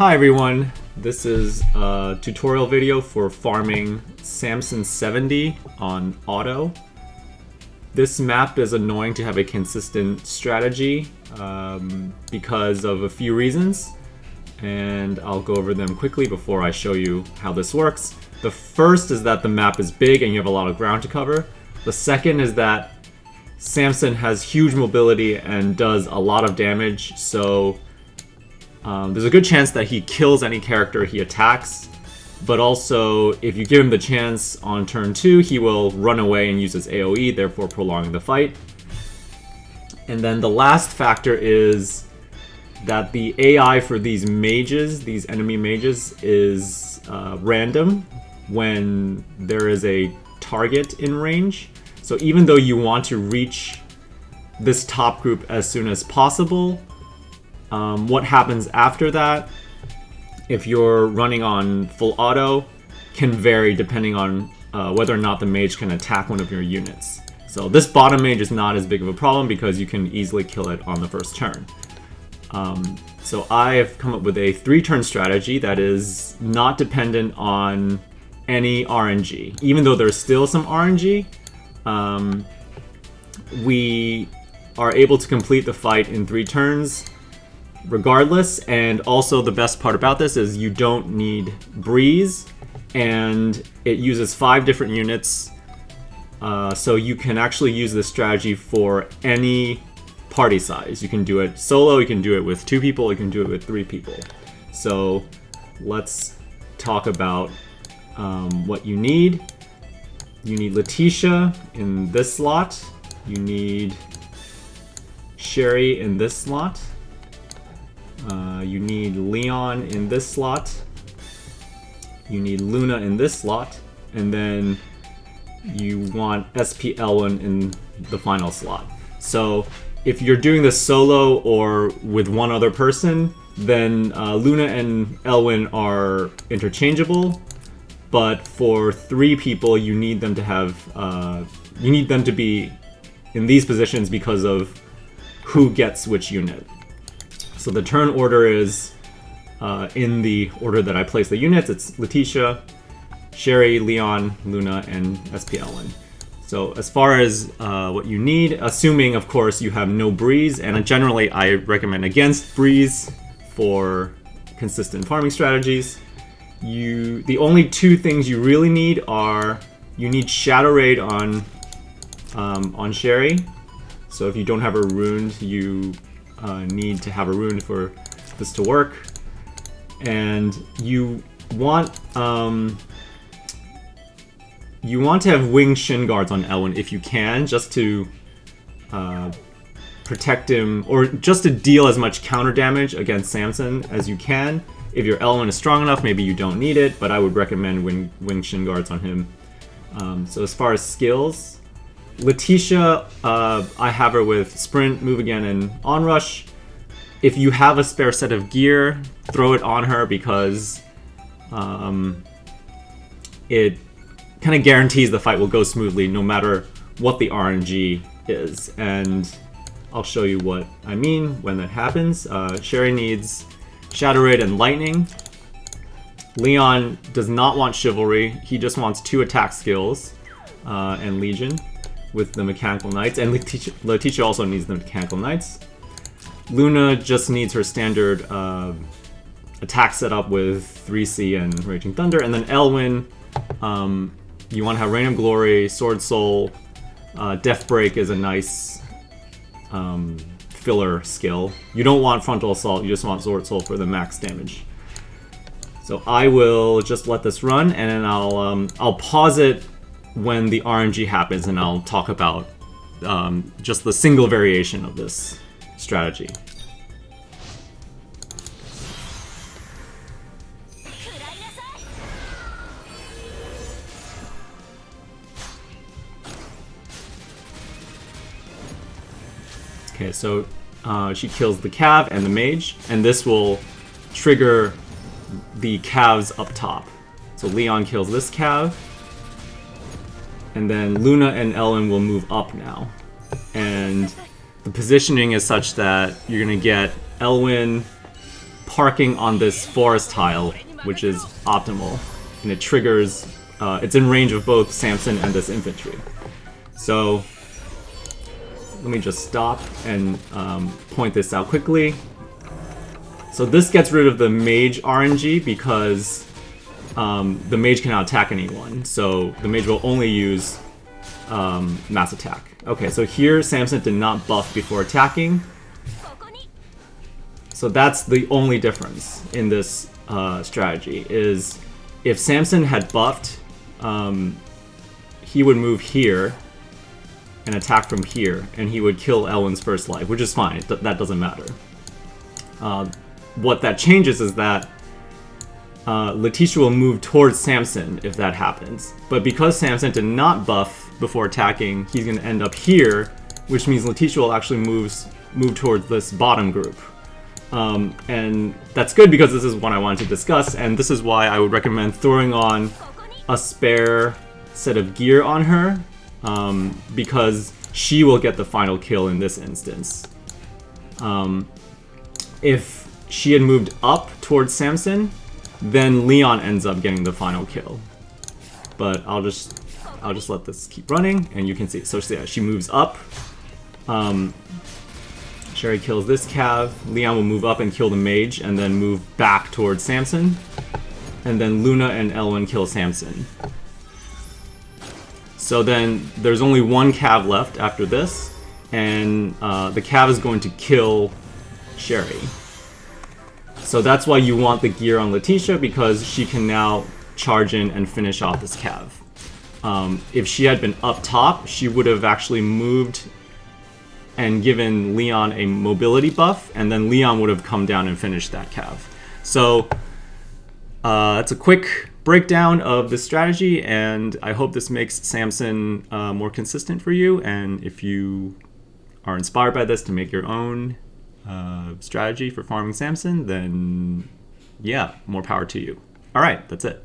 Hi everyone, this is a tutorial video for farming Samson 70 on Auto. This map is annoying to have a consistent strategy because of a few reasons, and I'll go over them quickly before I show you how this works. The first is that the map is big and you have a lot of ground to cover. The second is that Samson has huge mobility and does a lot of damage, so there's a good chance that he kills any character he attacks, but also if you give him the chance on turn 2, he will run away and use his AoE, therefore prolonging the fight. And then the last factor is that the AI for these mages, these enemy mages, is random when there is a target in range. So even though you want to reach this top group as soon as possible, what happens after that, if you're running on full auto, can vary depending on whether or not the mage can attack one of your units. So this bottom mage is not as big of a problem because you can easily kill it on the first turn. So I have come up with a 3-turn strategy that is not dependent on any RNG. Even though there's still some RNG, we are able to complete the fight in 3 turns regardless. And also the best part about this is you don't need breeze, and it uses 5 different units, so you can actually use this strategy for any party size. You can do it solo, you can do it with 2 people, you can do it with 3 people. So let's talk about what you need. You need Letitia in this slot, you need Sherry in this slot, you need Leon in this slot, you need Luna in this slot, and then you want SP Elwin in the final slot. So if you're doing this solo or with one other person, then Luna and Elwin are interchangeable, but for 3 people you need them to have you need them to be in these positions because of who gets which unit. So the turn order is in the order that I place the units. It's Letitia, Sherry, Leon, Luna, and SP Elwin. So as far as what you need, assuming of course you have no breeze, and generally I recommend against breeze for consistent farming strategies. The only 2 things you really need are, you need Shadow Raid on Sherry. So if you don't have her ruined, you need to have her ruined for this to work. And you want to have winged shin guards on Elwin if you can, just to protect him, or just to deal as much counter damage against Samson as you can. If your Elwin is strong enough, maybe you don't need it, but I would recommend winged shin guards on him. So as far as skills, Letitia, I have her with Sprint, Move Again, and Onrush. If you have a spare set of gear, throw it on her because it kind of guarantees the fight will go smoothly no matter what the RNG is. And I'll show you what I mean when that happens. Sherry needs Shadow Raid and Lightning. Leon does not want Chivalry, he just wants 2 attack skills and Legion with the Mechanical Knights, and Letitia also needs the Mechanical Knights. Luna just needs her standard attack setup with 3C and Raging Thunder, and then Elwin, you want to have Reign of Glory, Sword Soul, Death Break is a nice filler skill. You don't want Frontal Assault, you just want Sword Soul for the max damage. So I will just let this run, and then I'll pause it when the RNG happens, and I'll talk about just the single variation of this strategy. Okay, so she kills the Cav and the Mage, and this will trigger the Cavs up top. So Leon kills this Cav, and then Luna and Elwin will move up now. And the positioning is such that you're going to get Elwin parking on this forest tile, which is optimal, and it triggers, it's in range of both Samson and this infantry. So let me just stop and point this out quickly. So this gets rid of the mage RNG because the mage cannot attack anyone, so the mage will only use mass attack. Okay, so here Samson did not buff before attacking. So that's the only difference in this strategy, is if Samson had buffed, he would move here and attack from here, and he would kill Elwyn's first life, which is fine. That doesn't matter. What that changes is that Letitia will move towards Samson if that happens. But because Samson did not buff before attacking, he's going to end up here, which means Letitia will actually move towards this bottom group. And that's good because this is what I wanted to discuss, and this is why I would recommend throwing on a spare set of gear on her, because she will get the final kill in this instance. If she had moved up towards Samson, then Leon ends up getting the final kill. But I'll just let this keep running, and you can see. So yeah, she moves up. Sherry kills this cav. Leon will move up and kill the mage, and then move back towards Samson. And then Luna and Elwyn kill Samson. So then there's only one cav left after this, and the cav is going to kill Sherry. So that's why you want the gear on Letitia, because she can now charge in and finish off this cav. If she had been up top, she would have actually moved and given Leon a mobility buff, and then Leon would have come down and finished that cav. So that's a quick breakdown of this strategy, and I hope this makes Samson more consistent for you. And if you are inspired by this to make your own strategy for farming Samson, then yeah, more power to you. All right, that's it.